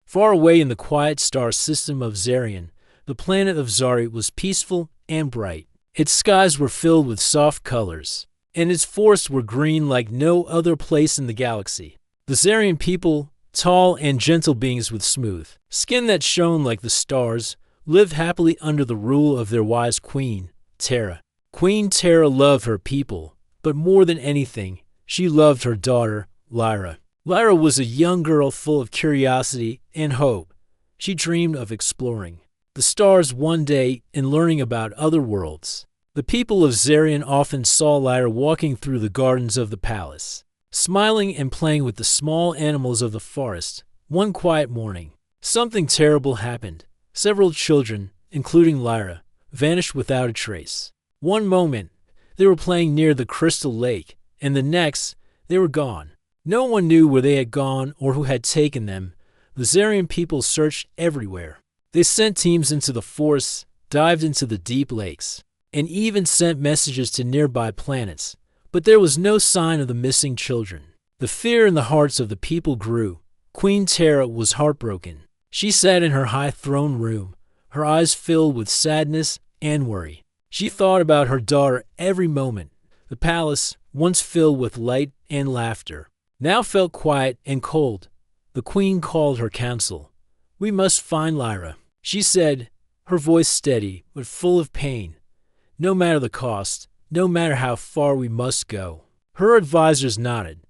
Far away in the quiet star system of Zarian, the planet of Zari was peaceful and bright. Its skies were filled with soft colors, and its forests were green like no other place in the galaxy. The Zarian people, tall and gentle beings with smooth skin that shone like the stars, lived happily under the rule of their wise queen, Terra. Queen Terra loved her people, but more than anything, she loved her daughter, Lyra. Lyra was a young girl full of curiosity and hope. She dreamed of exploring the stars one day and learning about other worlds. The people of Zarian often saw Lyra walking through the gardens of the palace, smiling and playing with the small animals of the forest. One quiet morning, something terrible happened. Several children, including Lyra, vanished without a trace. One moment, they were playing near the crystal lake, and the next, they were gone. No one knew where they had gone or who had taken them. The Zarian people searched everywhere. They sent teams into the forests, dived into the deep lakes, and even sent messages to nearby planets. But there was no sign of the missing children. The fear in the hearts of the people grew. Queen Terra was heartbroken. She sat in her high throne room, her eyes filled with sadness and worry. She thought about her daughter every moment. The palace, once filled with light and laughter, now felt quiet and cold. The queen called her council. "We must find Lyra," she said, her voice steady but full of pain. "No matter the cost, no matter how far we must go." Her advisors nodded.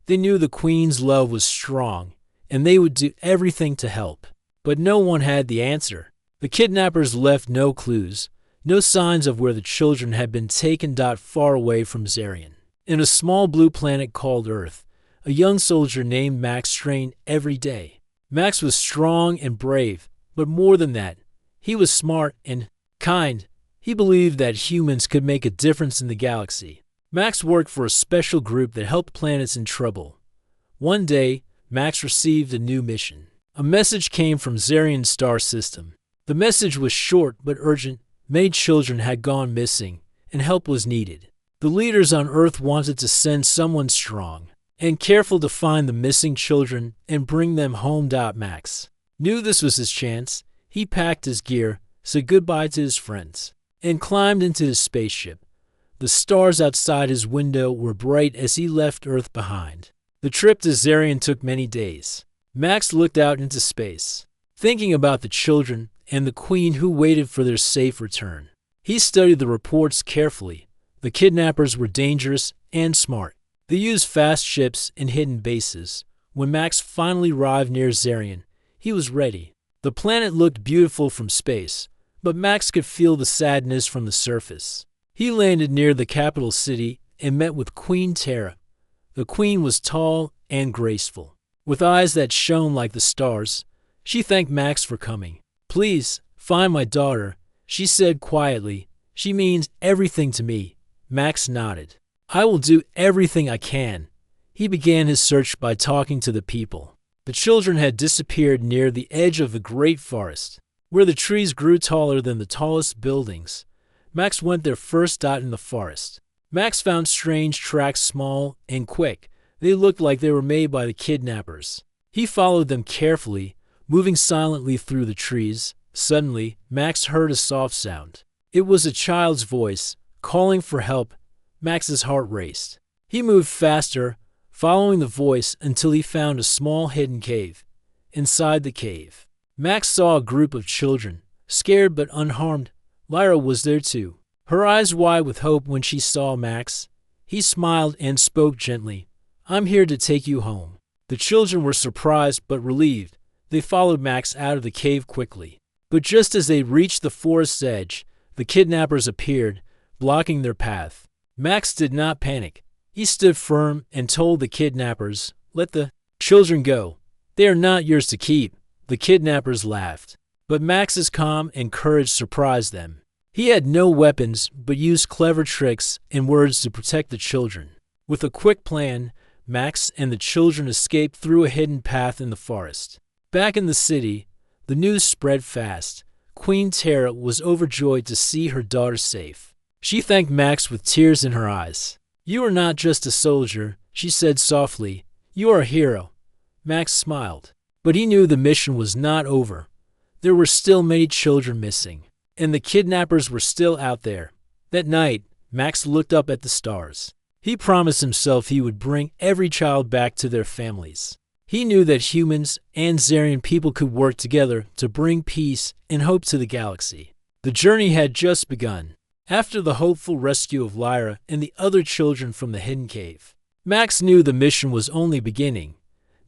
They knew the queen's love was strong, and they would do everything to help. But no one had the answer. The kidnappers left no clues, no signs of where the children had been taken. Far away from Zarian, in a small blue planet called Earth, a young soldier named Max trained every day. Max was strong and brave, but more than that, he was smart and kind. He believed that humans could make a difference in the galaxy. Max worked for a special group that helped planets in trouble. One day, Max received a new mission. A message came from Zarian's star system. The message was short but urgent. Many children had gone missing, and help was needed. The leaders on Earth wanted to send someone strong and careful to find the missing children and bring them home. Max knew this was his chance. He packed his gear, said goodbye to his friends, and climbed into his spaceship. The stars outside his window were bright as he left Earth behind. The trip to Zarian took many days. Max looked out into space, thinking about the children and the queen who waited for their safe return. He studied the reports carefully. The kidnappers were dangerous and smart. They used fast ships and hidden bases. When Max finally arrived near Zarian, he was ready. The planet looked beautiful from space, but Max could feel the sadness from the surface. He landed near the capital city and met with Queen Terra. The queen was tall and graceful, with eyes that shone like the stars. She thanked Max for coming. "Please, find my daughter," she said quietly. "She means everything to me." Max nodded. "I will do everything I can." He began his search by talking to the people. The children had disappeared near the edge of the great forest, where the trees grew taller than the tallest buildings. Max went there first. In the forest, Max found strange tracks, small and quick. They looked like they were made by the kidnappers. He followed them carefully, moving silently through the trees. Suddenly, Max heard a soft sound. It was a child's voice, calling for help. Max's heart raced. He moved faster, following the voice until he found a small hidden cave. Inside the cave, Max saw a group of children, scared but unharmed. Lyra was there too, her eyes wide with hope when she saw Max. He smiled and spoke gently. "I'm here to take you home." The children were surprised but relieved. They followed Max out of the cave quickly. But just as they reached the forest's edge, the kidnappers appeared, blocking their path. Max did not panic. He stood firm and told the kidnappers, "Let the children go. They are not yours to keep." The kidnappers laughed, but Max's calm and courage surprised them. He had no weapons but used clever tricks and words to protect the children. With a quick plan, Max and the children escaped through a hidden path in the forest. Back in the city, the news spread fast. Queen Terra was overjoyed to see her daughter safe. She thanked Max with tears in her eyes. "You are not just a soldier," she said softly. "You are a hero." Max smiled. But he knew the mission was not over. There were still many children missing, and the kidnappers were still out there. That night, Max looked up at the stars. He promised himself he would bring every child back to their families. He knew that humans and Zarian people could work together to bring peace and hope to the galaxy. The journey had just begun. After the hopeful rescue of Lyra and the other children from the hidden cave, Max knew the mission was only beginning.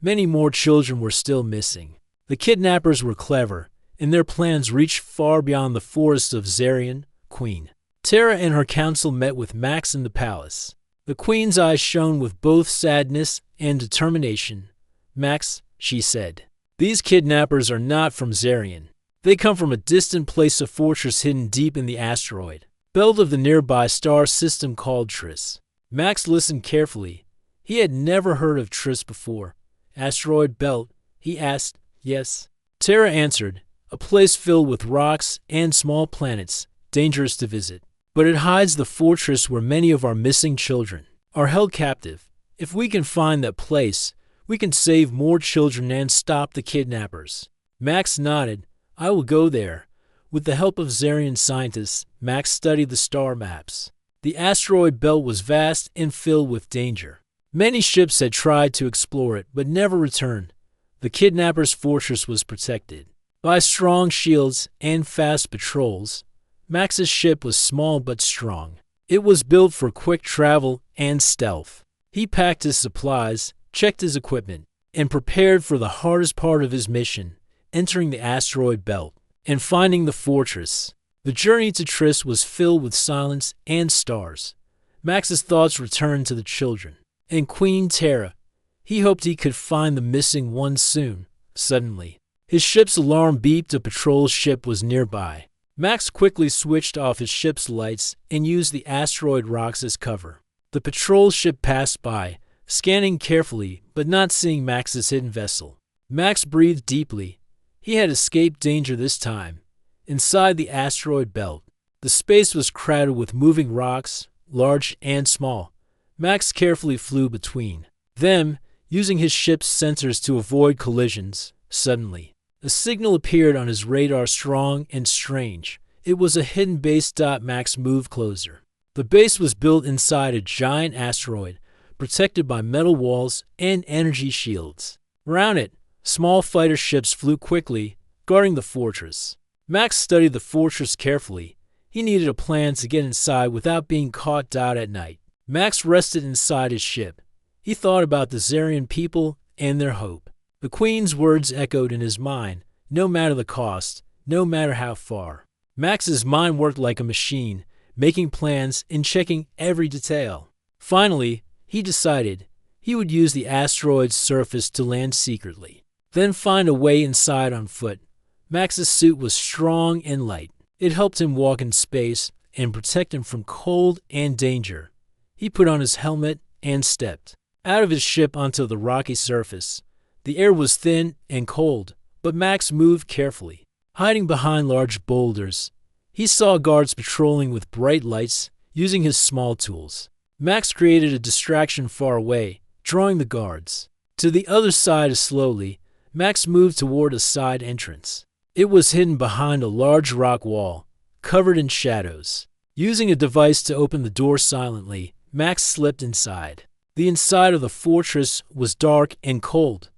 Many more children were still missing. The kidnappers were clever, and their plans reached far beyond the forests of Zarian. Queen Terra and her council met with Max in the palace. The queen's eyes shone with both sadness and determination. "Max," she said, "these kidnappers are not from Zarian. They come from a distant place, a fortress hidden deep in the asteroid belt of the nearby star system called Tris." Max listened carefully. He had never heard of Tris before. "Asteroid belt?" he asked. "Yes," Terra answered. "A place filled with rocks and small planets, dangerous to visit. But it hides the fortress where many of our missing children are held captive. If we can find that place, we can save more children and stop the kidnappers." Max nodded. "I will go there." With the help of Zarian scientists, Max studied the star maps. The asteroid belt was vast and filled with danger. Many ships had tried to explore it, but never returned. The kidnappers' fortress was protected by strong shields and fast patrols. Max's ship was small but strong. It was built for quick travel and stealth. He packed his supplies, checked his equipment, and prepared for the hardest part of his mission, entering the asteroid belt and finding the fortress. The journey to Tris was filled with silence and stars. Max's thoughts returned to the children and Queen Terra. He hoped he could find the missing ones soon. Suddenly, his ship's alarm beeped. A patrol ship was nearby. Max quickly switched off his ship's lights and used the asteroid rocks as cover. The patrol ship passed by, scanning carefully but not seeing Max's hidden vessel. Max breathed deeply. He had escaped danger this time. Inside the asteroid belt, the space was crowded with moving rocks, large and small. Max carefully flew between them, using his ship's sensors to avoid collisions. Suddenly, a signal appeared on his radar, strong and strange. It was a hidden base. Max moved closer. The base was built inside a giant asteroid, protected by metal walls and energy shields. Around it, small fighter ships flew quickly, guarding the fortress. Max studied the fortress carefully. He needed a plan to get inside without being caught out at night. Max rested inside his ship. He thought about the Zarian people and their hope. The Queen's words echoed in his mind, no matter the cost, no matter how far. Max's mind worked like a machine, making plans and checking every detail. Finally, he decided he would use the asteroid's surface to land secretly, then find a way inside on foot. Max's suit was strong and light. It helped him walk in space and protect him from cold and danger. He put on his helmet and stepped out of his ship onto the rocky surface. The air was thin and cold, but Max moved carefully, hiding behind large boulders. He saw guards patrolling with bright lights, using his small tools. Max created a distraction far away, drawing the guards to the other side. Slowly, Max moved toward a side entrance. It was hidden behind a large rock wall, covered in shadows. Using a device to open the door silently, Max slipped inside. The inside of the fortress was dark and cold.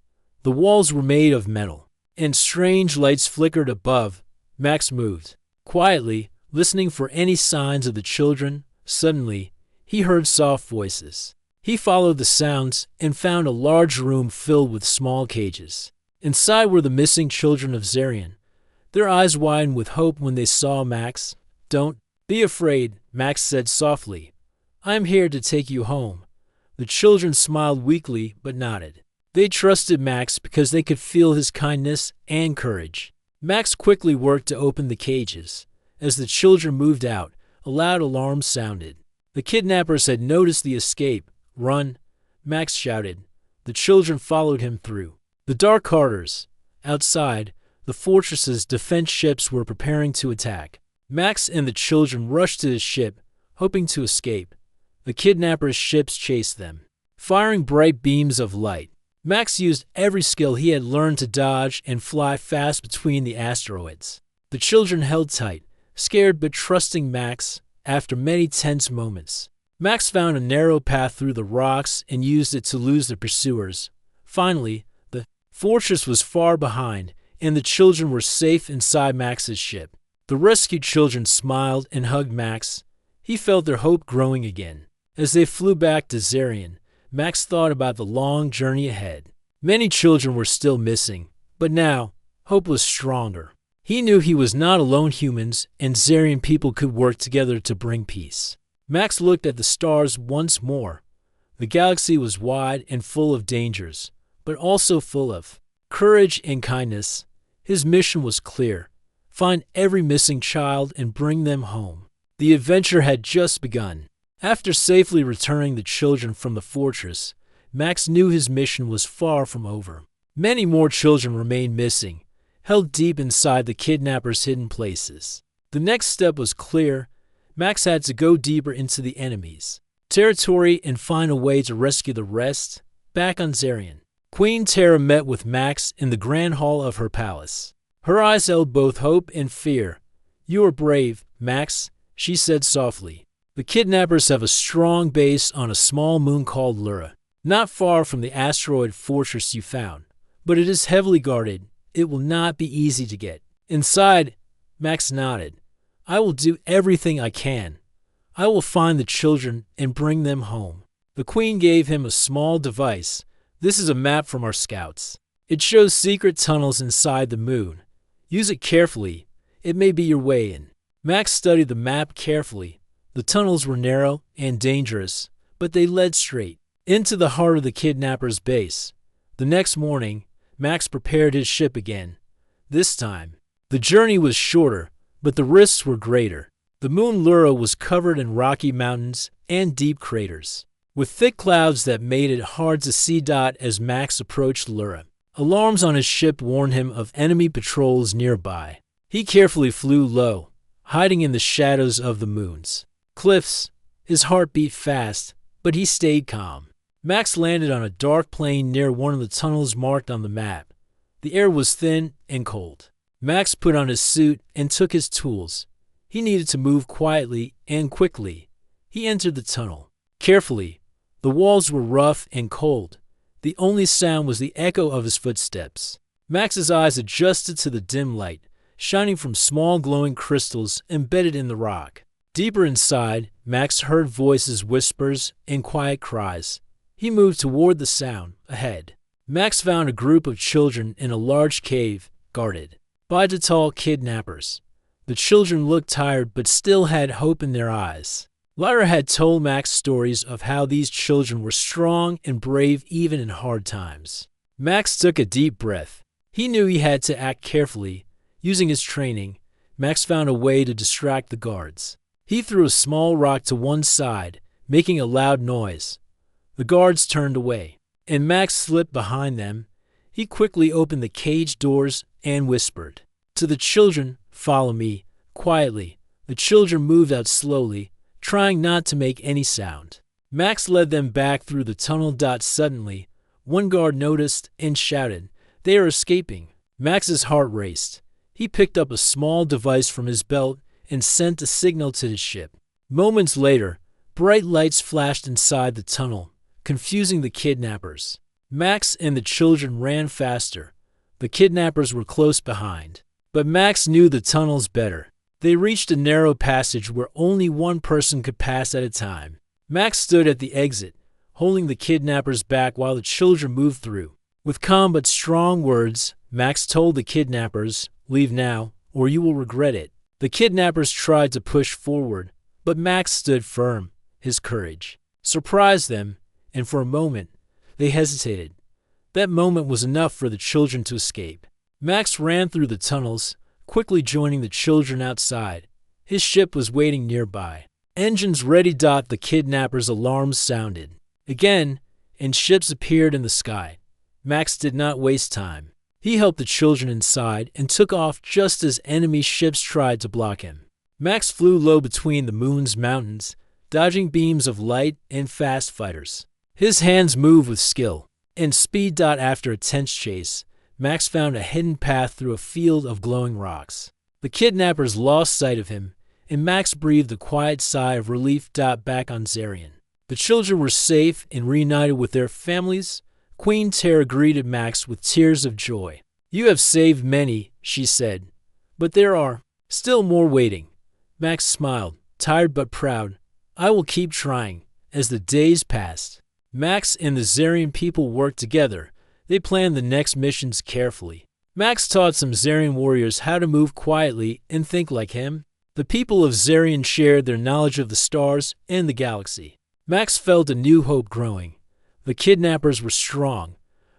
The walls were made of metal, and strange lights flickered above. Max moved quietly, listening for any signs of the children. Suddenly, he heard soft voices. He followed the sounds and found a large room filled with small cages. Inside were the missing children of Zarian. Their eyes widened with hope when they saw Max. "Don't be afraid," Max said softly. "I am here to take you home." The children smiled weakly but nodded. They trusted Max because they could feel his kindness and courage. Max quickly worked to open the cages. As the children moved out, a loud alarm sounded. The kidnappers had noticed the escape. "Run!" Max shouted. The children followed him through the dark corridors. Outside, the fortress's defense ships were preparing to attack. Max and the children rushed to his ship, hoping to escape. The kidnappers' ships chased them, firing bright beams of light. Max used every skill he had learned to dodge and fly fast between the asteroids. The children held tight, scared but trusting Max after many tense moments. Max found a narrow path through the rocks and used it to lose the pursuers. Finally, the fortress was far behind, and the children were safe inside Max's ship. The rescued children smiled and hugged Max. He felt their hope growing again. As they flew back to Zarian, Max thought about the long journey ahead. Many children were still missing, but now, hope was stronger. He knew he was not alone. Humans and Zarian people could work together to bring peace. Max looked at the stars once more. The galaxy was wide and full of dangers, but also full of courage and kindness. His mission was clear: find every missing child and bring them home. The adventure had just begun. After safely returning the children from the fortress, Max knew his mission was far from over. Many more children remained missing, held deep inside the kidnappers' hidden places. The next step was clear. Max had to go deeper into the enemy's territory and find a way to rescue the rest. Back on Zarian, Queen Terra met with Max in the grand hall of her palace. Her eyes held both hope and fear. "You are brave, Max," she said softly. "The kidnappers have a strong base on a small moon called Lyra, not far from the asteroid fortress you found, but it is heavily guarded. It will not be easy to get inside." Max nodded. "I will do everything I can. I will find the children and bring them home." The queen gave him a small device. "This is a map from our scouts. It shows secret tunnels inside the moon. Use it carefully. It may be your way in." Max studied the map carefully. The tunnels were narrow and dangerous, but they led straight into the heart of the kidnappers' base. The next morning, Max prepared his ship again. This time, the journey was shorter, but the risks were greater. The moon Lyra was covered in rocky mountains and deep craters, with thick clouds that made it hard to see. As Max approached Lyra, alarms on his ship warned him of enemy patrols nearby. He carefully flew low, hiding in the shadows of the moon's cliffs. His heart beat fast, but he stayed calm. Max landed on a dark plain near one of the tunnels marked on the map. The air was thin and cold. Max put on his suit and took his tools. He needed to move quietly and quickly. He entered the tunnel carefully. The walls were rough and cold. The only sound was the echo of his footsteps. Max's eyes adjusted to the dim light, shining from small glowing crystals embedded in the rock. Deeper inside, Max heard voices, whispers, and quiet cries. He moved toward the sound. Ahead, Max found a group of children in a large cave, guarded by the tall kidnappers. The children looked tired but still had hope in their eyes. Lyra had told Max stories of how these children were strong and brave even in hard times. Max took a deep breath. He knew he had to act carefully. Using his training, Max found a way to distract the guards. He threw a small rock to one side, making a loud noise. The guards turned away, and Max slipped behind them. He quickly opened the cage doors and whispered to the children, "Follow me." Quietly, the children moved out slowly, trying not to make any sound. Max led them back through the tunnel. Suddenly, one guard noticed and shouted, "They are escaping." Max's heart raced. He picked up a small device from his belt and sent a signal to his ship. Moments later, bright lights flashed inside the tunnel, confusing the kidnappers. Max and the children ran faster. The kidnappers were close behind, but Max knew the tunnels better. They reached a narrow passage where only one person could pass at a time. Max stood at the exit, holding the kidnappers back while the children moved through. With calm but strong words, Max told the kidnappers, "Leave now, or you will regret it." The kidnappers tried to push forward, but Max stood firm. His courage surprised them, and for a moment, they hesitated. That moment was enough for the children to escape. Max ran through the tunnels, quickly joining the children outside. His ship was waiting nearby. Engines ready. The kidnappers' alarms sounded again, and ships appeared in the sky. Max did not waste time. He helped the children inside and took off just as enemy ships tried to block him. Max flew low between the moon's mountains, dodging beams of light and fast fighters. His hands moved with skill, And speed. After a tense chase, Max found a hidden path through a field of glowing rocks. The kidnappers lost sight of him, and Max breathed a quiet sigh of relief. Back on Zarian, the children were safe and reunited with their families. Queen Terra greeted Max with tears of joy. "You have saved many," she said, "but there are still more waiting." Max smiled, tired but proud. "I will keep trying." As the days passed, Max and the Zarian people worked together. They planned the next missions carefully. Max taught some Zarian warriors how to move quietly and think like him. The people of Zarian shared their knowledge of the stars and the galaxy. Max felt a new hope growing. The kidnappers were strong,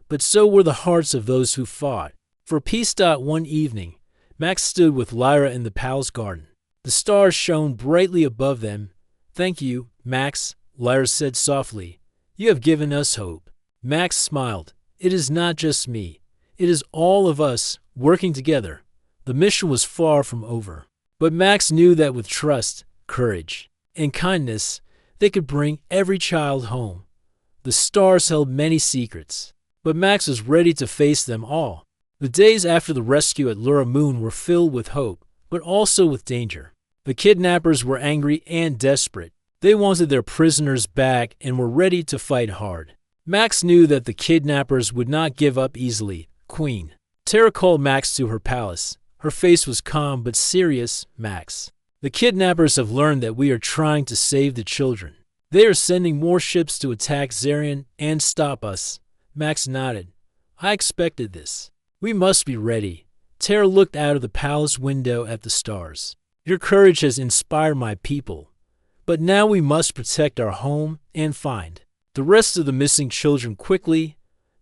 but so were the hearts of those who fought. For peace. One evening, Max stood with Lyra in the palace garden. The stars shone brightly above them. "Thank you, Max," Lyra said softly. "You have given us hope." Max smiled. "It is not just me. It is all of us working together." The mission was far from over. But Max knew that with trust, courage, and kindness, they could bring every child home. The stars held many secrets, but Max was ready to face them all. The days after the rescue at Lura Moon were filled with hope, but also with danger. The kidnappers were angry and desperate. They wanted their prisoners back and were ready to fight hard. Max knew that the kidnappers would not give up easily. Queen Terra called Max to her palace. Her face was calm but serious. "Max, the kidnappers have learned that we are trying to save the children. They are sending more ships to attack Zarian and stop us." Max nodded. "I expected this. We must be ready." Terra looked out of the palace window at the stars. "Your courage has inspired my people. But now we must protect our home and find the rest of the missing children quickly."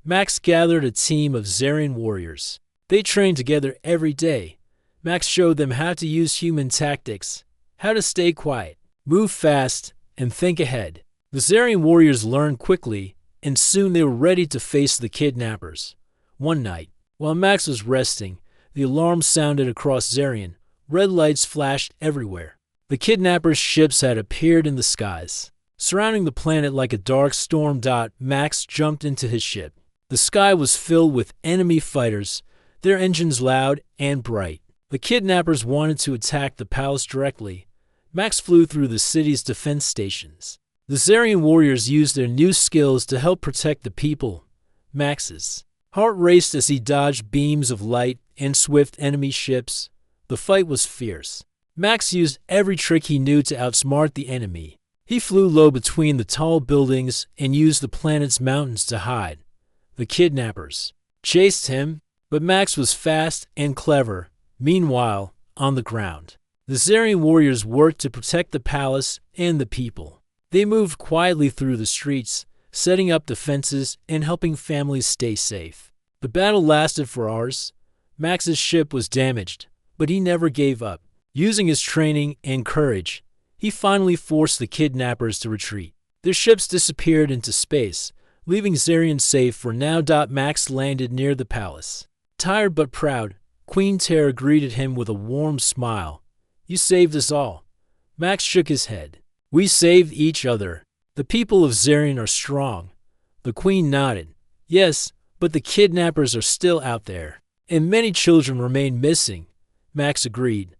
Max gathered a team of Zarian warriors. They trained together every day. Max showed them how to use human tactics, how to stay quiet, move fast, and think ahead. The Zarian warriors learned quickly, and soon they were ready to face the kidnappers. One night, while Max was resting, the alarm sounded across Zarian. Red lights flashed everywhere. The kidnappers' ships had appeared in the skies, surrounding the planet like a dark storm. Max jumped into his ship. The sky was filled with enemy fighters, their engines loud and bright. The kidnappers wanted to attack the palace directly. Max flew through the city's defense stations. The Zarian warriors used their new skills to help protect the people. Max's heart raced as he dodged beams of light and swift enemy ships. The fight was fierce. Max used every trick he knew to outsmart the enemy. He flew low between the tall buildings and used the planet's mountains to hide. The kidnappers chased him, but Max was fast and clever. Meanwhile, on the ground, the Zarian warriors worked to protect the palace and the people. They moved quietly through the streets, setting up defenses and helping families stay safe. The battle lasted for hours. Max's ship was damaged, but he never gave up. Using his training and courage, he finally forced the kidnappers to retreat. Their ships disappeared into space, leaving Zarian safe for now. Max landed near the palace. Tired but proud, Queen Terra greeted him with a warm smile. "You saved us all." Max shook his head. "We saved each other. The people of Zarian are strong." The Queen nodded. "Yes, but the kidnappers are still out there, and many children remain missing." Max agreed.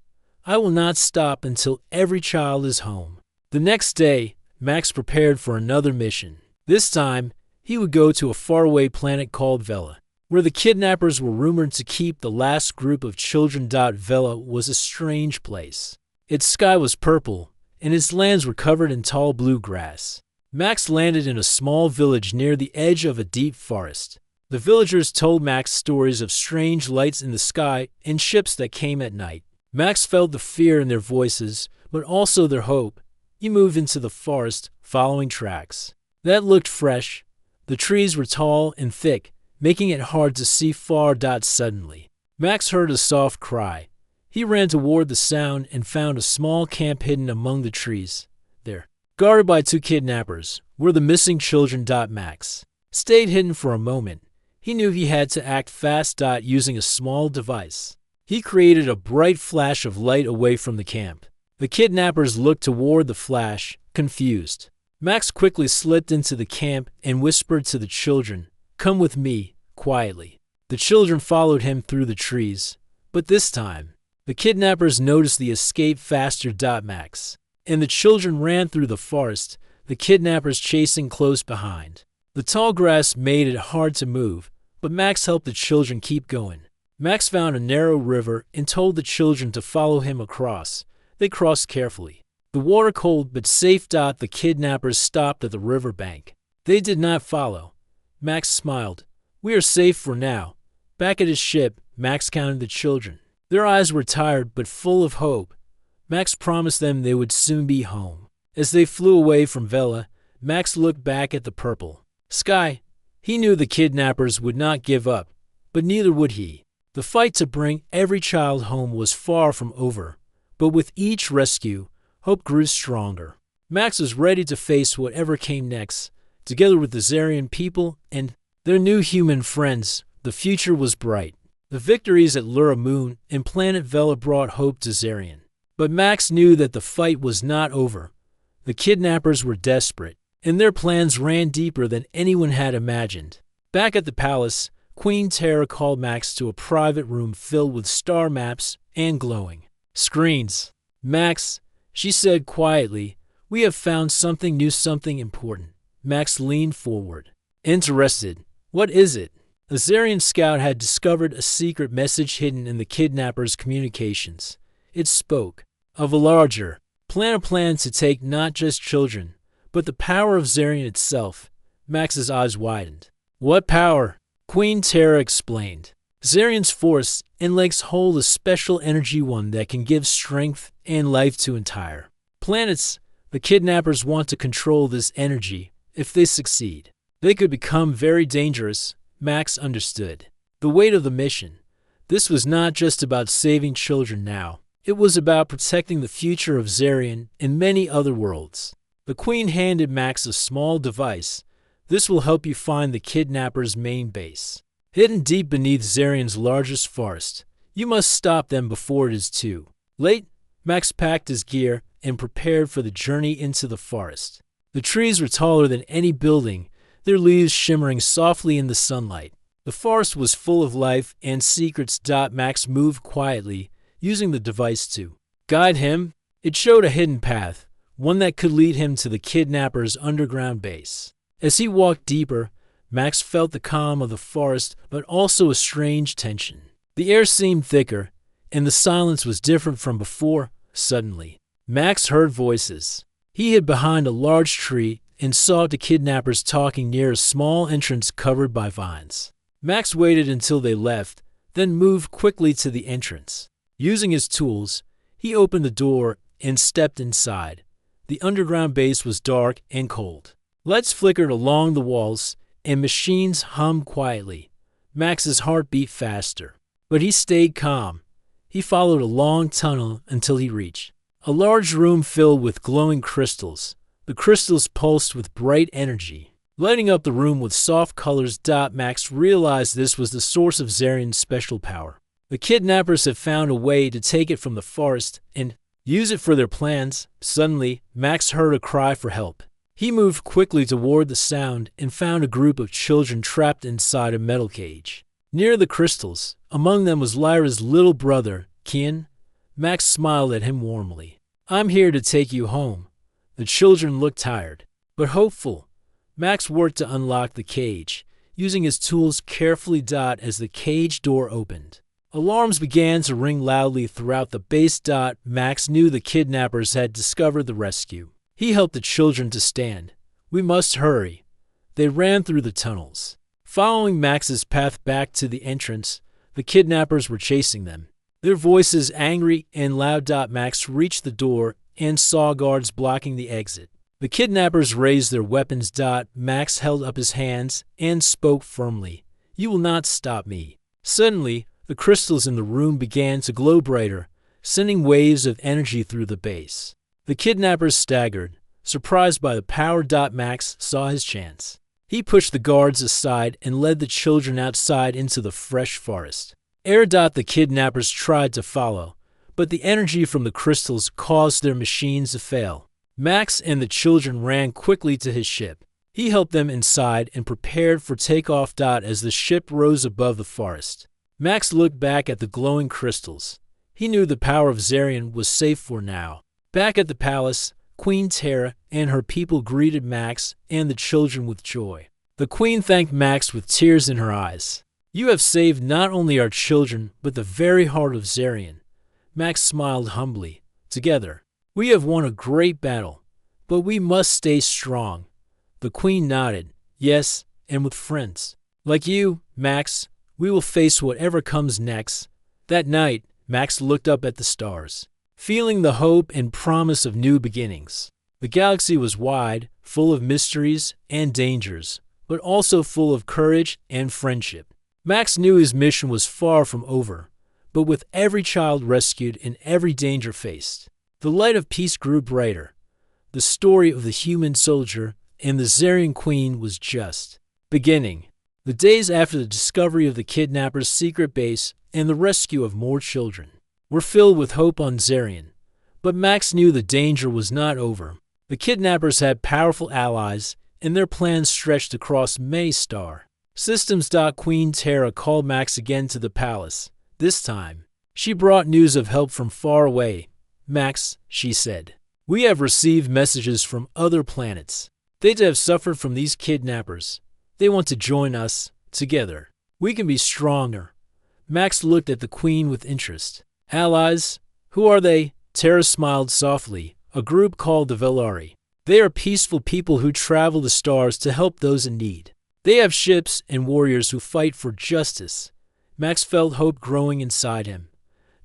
"I will not stop until every child is home." The next day, Max prepared for another mission. This time, he would go to a faraway planet called Vela, where the kidnappers were rumored to keep the last group of children. Vela was a strange place. Its sky was purple, and its lands were covered in tall blue grass. Max landed in a small village near the edge of a deep forest. The villagers told Max stories of strange lights in the sky and ships that came at night. Max felt the fear in their voices, but also their hope. He moved into the forest, following tracks that looked fresh. The trees were tall and thick, making it hard to see far. Suddenly, Max heard a soft cry. He ran toward the sound and found a small camp hidden among the trees. There, guarded by two kidnappers, were the missing children. Max stayed hidden for a moment. He knew he had to act fast. Using a small device, he created a bright flash of light away from the camp. The kidnappers looked toward the flash, confused. Max quickly slipped into the camp and whispered to the children, come with me, quietly. The children followed him through the trees, but this time, the kidnappers noticed the escape faster. Max and the children ran through the forest, the kidnappers chasing close behind. The tall grass made it hard to move, but Max helped the children keep going. Max found a narrow river and told the children to follow him across. They crossed carefully. The water cold but safe. The kidnappers stopped at the river bank. They did not follow. Max smiled. We are safe for now. Back at his ship, Max counted the children. Their eyes were tired but full of hope. Max promised them they would soon be home. As they flew away from Vela, Max looked back at the purple sky. He knew the kidnappers would not give up, but neither would he. The fight to bring every child home was far from over, but with each rescue, hope grew stronger. Max was ready to face whatever came next. Together with the Zarian people and their new human friends, the future was bright. The victories at Lura Moon and planet Vela brought hope to Zarian. But Max knew that the fight was not over. The kidnappers were desperate, and their plans ran deeper than anyone had imagined. Back at the palace, Queen Terra called Max to a private room filled with star maps and glowing screens. Max, she said quietly, we have found something new, something important. Max leaned forward. Interested. What is it? A Zarian scout had discovered a secret message hidden in the kidnappers' communications. It spoke of a larger plan to take not just children, but the power of Zarian itself. Max's eyes widened. What power? Queen Terra explained. Zarian's force and legs hold a special energy, one that can give strength and life to entire planets. The kidnappers want to control this energy. If they succeed, they could become very dangerous. Max understood the weight of the mission. This was not just about saving children now. It was about protecting the future of Zarian and many other worlds. The Queen handed Max a small device. This will help you find the kidnappers' main base, hidden deep beneath Zarian's largest forest. You must stop them before it is too late. Max packed his gear and prepared for the journey into the forest. The trees were taller than any building, their leaves shimmering softly in the sunlight. The forest was full of life and secrets. Max moved quietly, using the device to guide him. It showed a hidden path, one that could lead him to the kidnappers' underground base. As he walked deeper, Max felt the calm of the forest, but also a strange tension. The air seemed thicker, and the silence was different from before. Suddenly, Max heard voices. He hid behind a large tree and saw the kidnappers talking near a small entrance covered by vines. Max waited until they left, then moved quickly to the entrance. Using his tools, he opened the door and stepped inside. The underground base was dark and cold. Lights flickered along the walls, and machines hummed quietly. Max's heart beat faster, but he stayed calm. He followed a long tunnel until he reached a large room filled with glowing crystals. The crystals pulsed with bright energy, lighting up the room with soft colors. Max realized this was the source of Zarian's special power. The kidnappers had found a way to take it from the forest and use it for their plans. Suddenly, Max heard a cry for help. He moved quickly toward the sound and found a group of children trapped inside a metal cage. Near the crystals, among them was Lyra's little brother, Kian. Max smiled at him warmly. I'm here to take you home. The children looked tired, but hopeful. Max worked to unlock the cage, using his tools carefully. As the cage door opened, alarms began to ring loudly throughout the base. Max knew the kidnappers had discovered the rescue. He helped the children to stand. We must hurry. They ran through the tunnels. Following Max's path back to the entrance, the kidnappers were chasing them, their voices angry and loud. Max reached the door and saw guards blocking the exit. The kidnappers raised their weapons. Max held up his hands and spoke firmly. You will not stop me. Suddenly, the crystals in the room began to glow brighter, sending waves of energy through the base. The kidnappers staggered, surprised by the power. Max saw his chance. He pushed the guards aside and led the children outside into the fresh forest. The kidnappers tried to follow, but the energy from the crystals caused their machines to fail. Max and the children ran quickly to his ship. He helped them inside and prepared for takeoff. As the ship rose above the forest, Max looked back at the glowing crystals. He knew the power of Zarian was safe for now. Back at the palace, Queen Terra and her people greeted Max and the children with joy. The queen thanked Max with tears in her eyes. "You have saved not only our children, but the very heart of Zarian." Max smiled humbly. "Together, we have won a great battle, but we must stay strong." The queen nodded. "Yes, and with friends like you, Max, we will face whatever comes next." That night, Max looked up at the stars, feeling the hope and promise of new beginnings. The galaxy was wide, full of mysteries and dangers, but also full of courage and friendship. Max knew his mission was far from over, but with every child rescued and every danger faced, the light of peace grew brighter. The story of the human soldier and the Zarian queen was just beginning. The days after the discovery of the kidnappers' secret base and the rescue of more children were filled with hope on Zarian, but Max knew the danger was not over. The kidnappers had powerful allies, and their plans stretched across many star systems. Queen Terra called Max again to the palace. This time, she brought news of help from far away. "Max," she said, "we have received messages from other planets. They have suffered from these kidnappers. They want to join us. Together, we can be stronger." Max looked at the queen with interest. "Allies? Who are they?" Terra smiled softly. "A group called the Velari. They are peaceful people who travel the stars to help those in need. They have ships and warriors who fight for justice." Max felt hope growing inside him.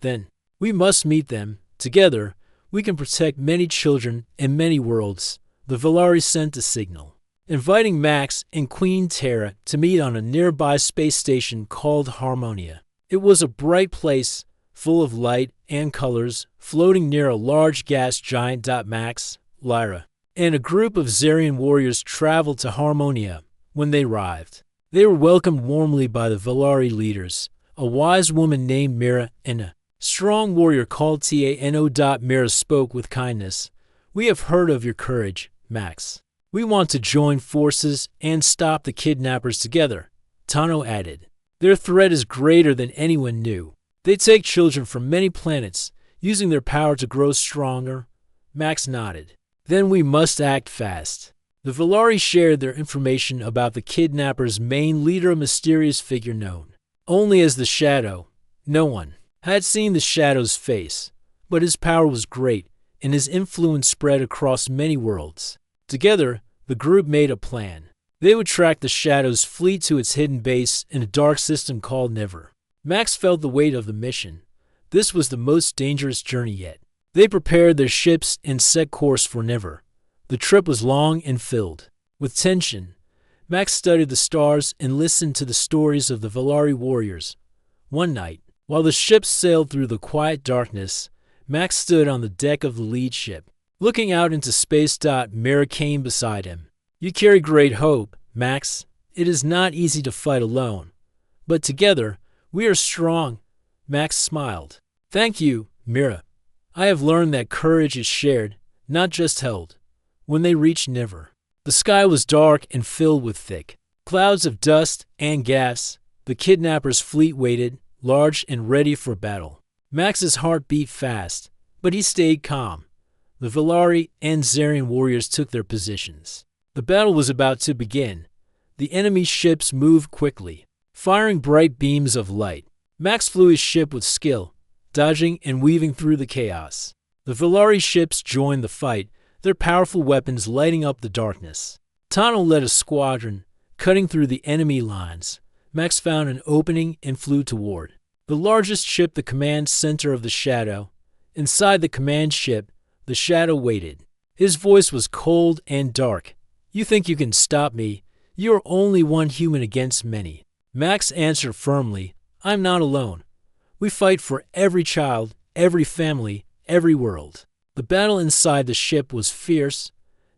"Then, we must meet them. Together, we can protect many children and many worlds." The Velari sent a signal, inviting Max and Queen Terra to meet on a nearby space station called Harmonia. It was a bright place, full of light and colors, floating near a large gas giant. Max, Lyra, and a group of Zarian warriors traveled to Harmonia. When they arrived, they were welcomed warmly by the Velari leaders, a wise woman named Mira and a strong warrior called Tano. Mira spoke with kindness. "We have heard of your courage, Max. We want to join forces and stop the kidnappers together." Tano added, "Their threat is greater than anyone knew. They take children from many planets, using their power to grow stronger." Max nodded. "Then we must act fast." The Velari shared their information about the kidnappers' main leader, a mysterious figure known only as the Shadow. No one had seen the Shadow's face, but his power was great, and his influence spread across many worlds. Together, the group made a plan. They would track the Shadow's fleet to its hidden base in a dark system called Never. Max felt the weight of the mission. This was the most dangerous journey yet. They prepared their ships and set course for Never. The trip was long and filled with tension. Max studied the stars and listened to the stories of the Velari warriors. One night, while the ship sailed through the quiet darkness, Max stood on the deck of the lead ship, looking out into space. Mira came beside him. "You carry great hope, Max. It is not easy to fight alone, but together we are strong." Max smiled. "Thank you, Mira. I have learned that courage is shared, not just held." When they reached Never, the sky was dark and filled with thick clouds of dust and gas. The kidnappers' fleet waited, large and ready for battle. Max's heart beat fast, but he stayed calm. The Velari and Zarian warriors took their positions. The battle was about to begin. The enemy ships moved quickly, firing bright beams of light. Max flew his ship with skill, dodging and weaving through the chaos. The Velari ships joined the fight, their powerful weapons lighting up the darkness. Tano led a squadron, cutting through the enemy lines. Max found an opening and flew toward the largest ship, the command center of the Shadow. Inside the command ship, the Shadow waited. His voice was cold and dark. "You think you can stop me? You are only one human against many." Max answered firmly, "I'm not alone. We fight for every child, every family, every world." The battle inside the ship was fierce.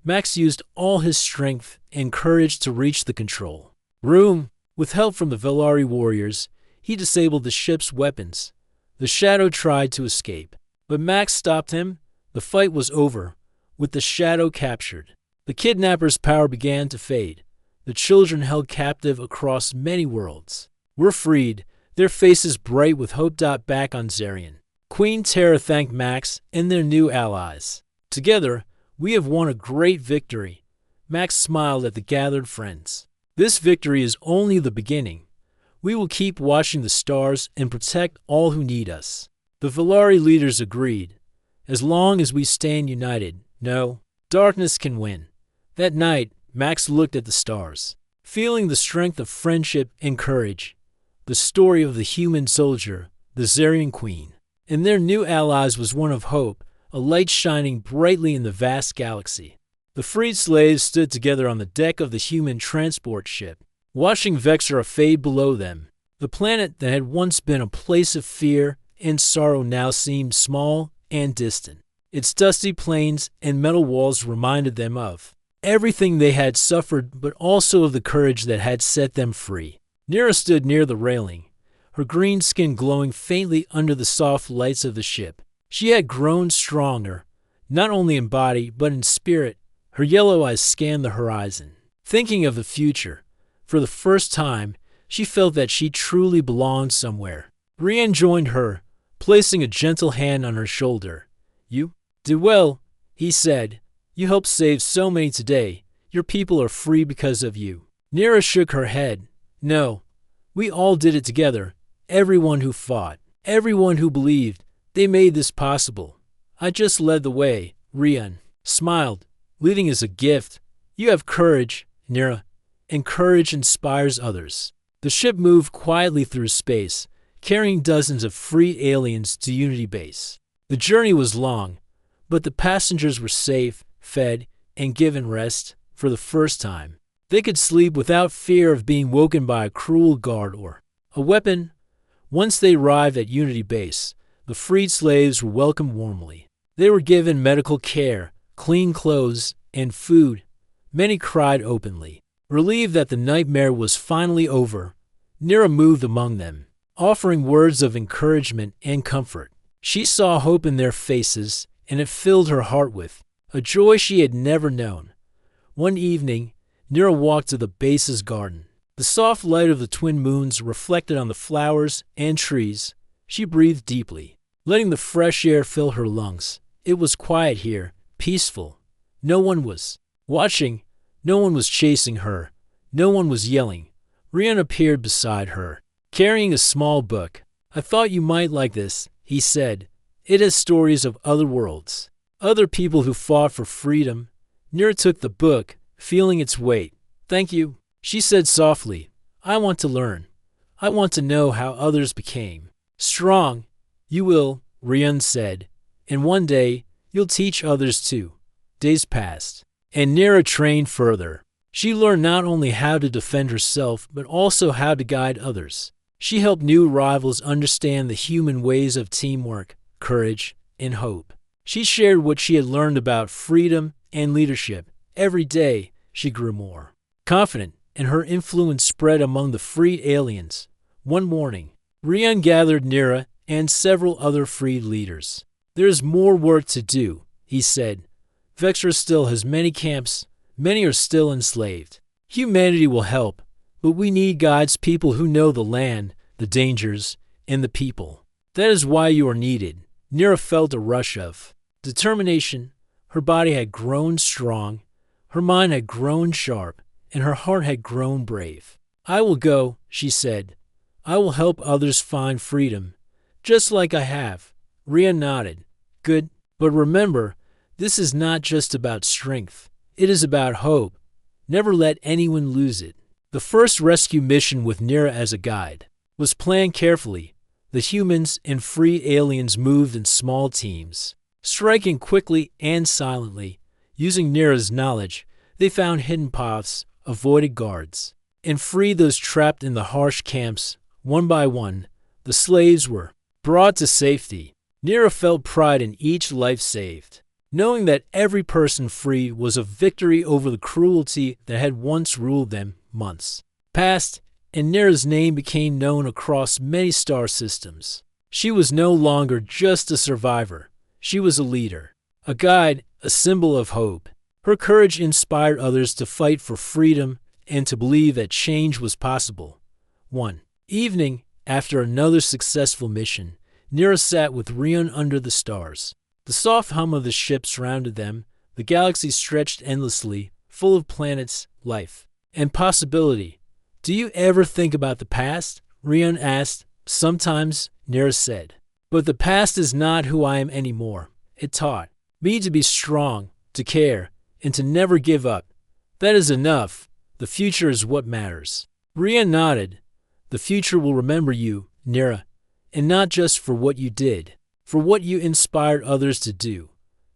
Max used all his strength and courage to reach the control room. With help from the Velari warriors, he disabled the ship's weapons. The Shadow tried to escape, but Max stopped him. The fight was over, with the Shadow captured. The kidnappers' power began to fade. The children held captive across many worlds were freed, their faces bright with hope. Back on Zarian, Queen Terra thanked Max and their new allies. Together, we have won a great victory. Max smiled at the gathered friends. This victory is only the beginning. We will keep watching the stars and protect all who need us. The Valari leaders agreed. As long as we stand united, no darkness can win. That night, Max looked at the stars, feeling the strength of friendship and courage. The story of the human soldier, the Zarian Queen, and their new allies was one of hope, a light shining brightly in the vast galaxy. The freed slaves stood together on the deck of the human transport ship, watching Vexra fade below them. The planet that had once been a place of fear and sorrow now seemed small and distant. Its dusty plains and metal walls reminded them of everything they had suffered, but also of the courage that had set them free. Nira stood near the railing, her green skin glowing faintly under the soft lights of the ship. She had grown stronger, not only in body but in spirit. Her yellow eyes scanned the horizon, thinking of the future. For the first time, she felt that she truly belonged somewhere. Rian joined her, placing a gentle hand on her shoulder. "You did well," he said. "You helped save so many today. Your people are free because of you." Nira shook her head. "No, we all did it together. Everyone who fought, everyone who believed, they made this possible. I just led the way." Rian smiled. "Leading is a gift. You have courage, Nira, and courage inspires others." The ship moved quietly through space, carrying dozens of free aliens to Unity Base. The journey was long, but the passengers were safe, fed, and given rest for the first time. They could sleep without fear of being woken by a cruel guard or a weapon. Once they arrived at Unity Base, the freed slaves were welcomed warmly. They were given medical care, clean clothes, and food. Many cried openly. Relieved that the nightmare was finally over, Nira moved among them, offering words of encouragement and comfort. She saw hope in their faces, and it filled her heart with a joy she had never known. One evening, Nira walked to the base's garden. The soft light of the twin moons reflected on the flowers and trees. She breathed deeply, letting the fresh air fill her lungs. It was quiet here, peaceful. No one was watching. No one was chasing her. No one was yelling. Rian appeared beside her, carrying a small book. "I thought you might like this," he said. "It has stories of other worlds, other people who fought for freedom." Nira took the book, feeling its weight. "Thank you," she said softly. "I want to learn. I want to know how others became strong." "You will," Rian said. "And one day, you'll teach others too." Days passed, and Nira trained further. She learned not only how to defend herself, but also how to guide others. She helped new rivals understand the human ways of teamwork, courage, and hope. She shared what she had learned about freedom and leadership. Every day, she grew more confident, and her influence spread among the freed aliens. One morning, Rian gathered Nira and several other freed leaders. "There is more work to do," he said. "Vexra still has many camps. Many are still enslaved. Humanity will help, but we need guides, people who know the land, the dangers, and the people. That is why you are needed." Nira felt a rush of determination. Her body had grown strong, her mind had grown sharp, and her heart had grown brave. "I will go," she said. "I will help others find freedom, just like I have." Rian nodded. "Good, but remember, this is not just about strength. It is about hope. Never let anyone lose it." The first rescue mission, with Nira as a guide, was planned carefully. The humans and free aliens moved in small teams, striking quickly and silently. Using Nira's knowledge, they found hidden paths, avoided guards, and freed those trapped in the harsh camps. One by one, the slaves were brought to safety. Nira felt pride in each life saved, knowing that every person freed was a victory over the cruelty that had once ruled them. Months passed, and Nira's name became known across many star systems. She was no longer just a survivor. She was a leader, a guide, a symbol of hope. Her courage inspired others to fight for freedom and to believe that change was possible. One evening, after another successful mission, Nira sat with Rion under the stars. The soft hum of the ship surrounded them. The galaxy stretched endlessly, full of planets, life, and possibility. "Do you ever think about the past?" Rion asked. "Sometimes," Nira said. "But the past is not who I am anymore. It taught me to be strong, to care, and to never give up. That is enough. The future is what matters." Rion nodded. "The future will remember you, Nira, and not just for what you did, for what you inspired others to do.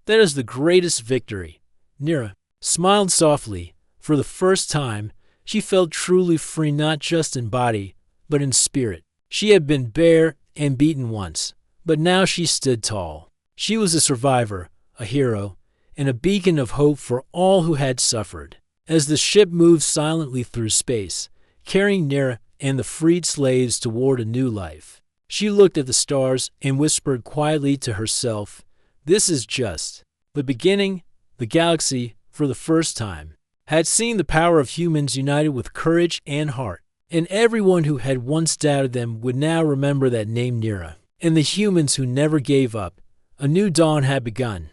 That is the greatest victory." Nira smiled softly. For the first time, she felt truly free, not just in body, but in spirit. She had been bare and beaten once, but now she stood tall. She was a survivor, a hero, and a beacon of hope for all who had suffered. As the ship moved silently through space, carrying Nira and the freed slaves toward a new life, she looked at the stars and whispered quietly to herself, "This is just the beginning." The galaxy, for the first time, had seen the power of humans united with courage and heart, and everyone who had once doubted them would now remember that name, Nira, and the humans who never gave up. A new dawn had begun.